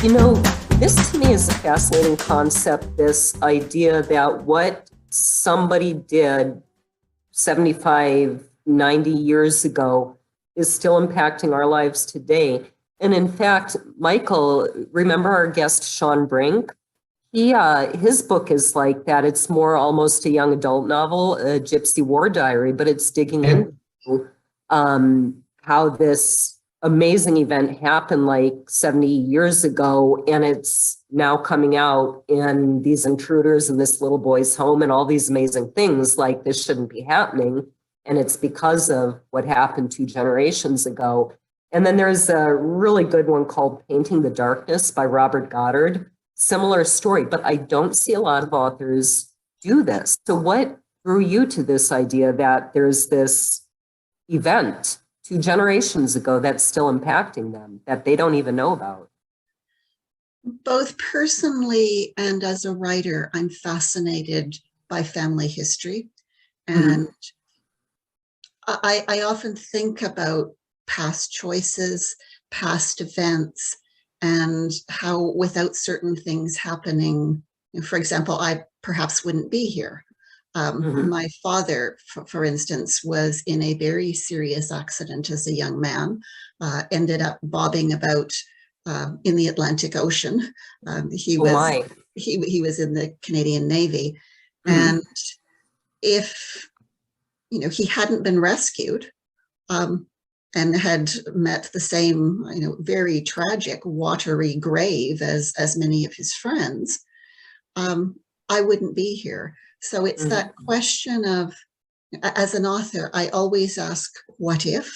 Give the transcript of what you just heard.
You know, this to me is a fascinating concept, this idea that what somebody did 75, 90 years ago is still impacting our lives today. And in fact, Michael, remember our guest, Sean Brink? His book is like that. It's more almost a young adult novel, a Gypsy War Diary, but it's digging into how this amazing event happened like 70 years ago, and it's now coming out in these intruders in this little boy's home and all these amazing things like this shouldn't be happening. And it's because of what happened 2 generations ago. And then there's a really good one called Painting the Darkness by Robert Goddard. Similar story, but I don't see a lot of authors do this. So what drew you to this idea that there's this event 2 generations ago that's still impacting them that they don't even know about? Both personally and as a writer, I'm fascinated by family history. And I often think about past choices, past events, and how without certain things happening, for example, I perhaps wouldn't be here. My father, for instance, was in a very serious accident as a young man, ended up bobbing about in the Atlantic Ocean. He was in the Canadian Navy. And if he hadn't been rescued and had met the same very tragic watery grave as many of his friends, I wouldn't be here. So it's that question of, as an author, I always ask, what if?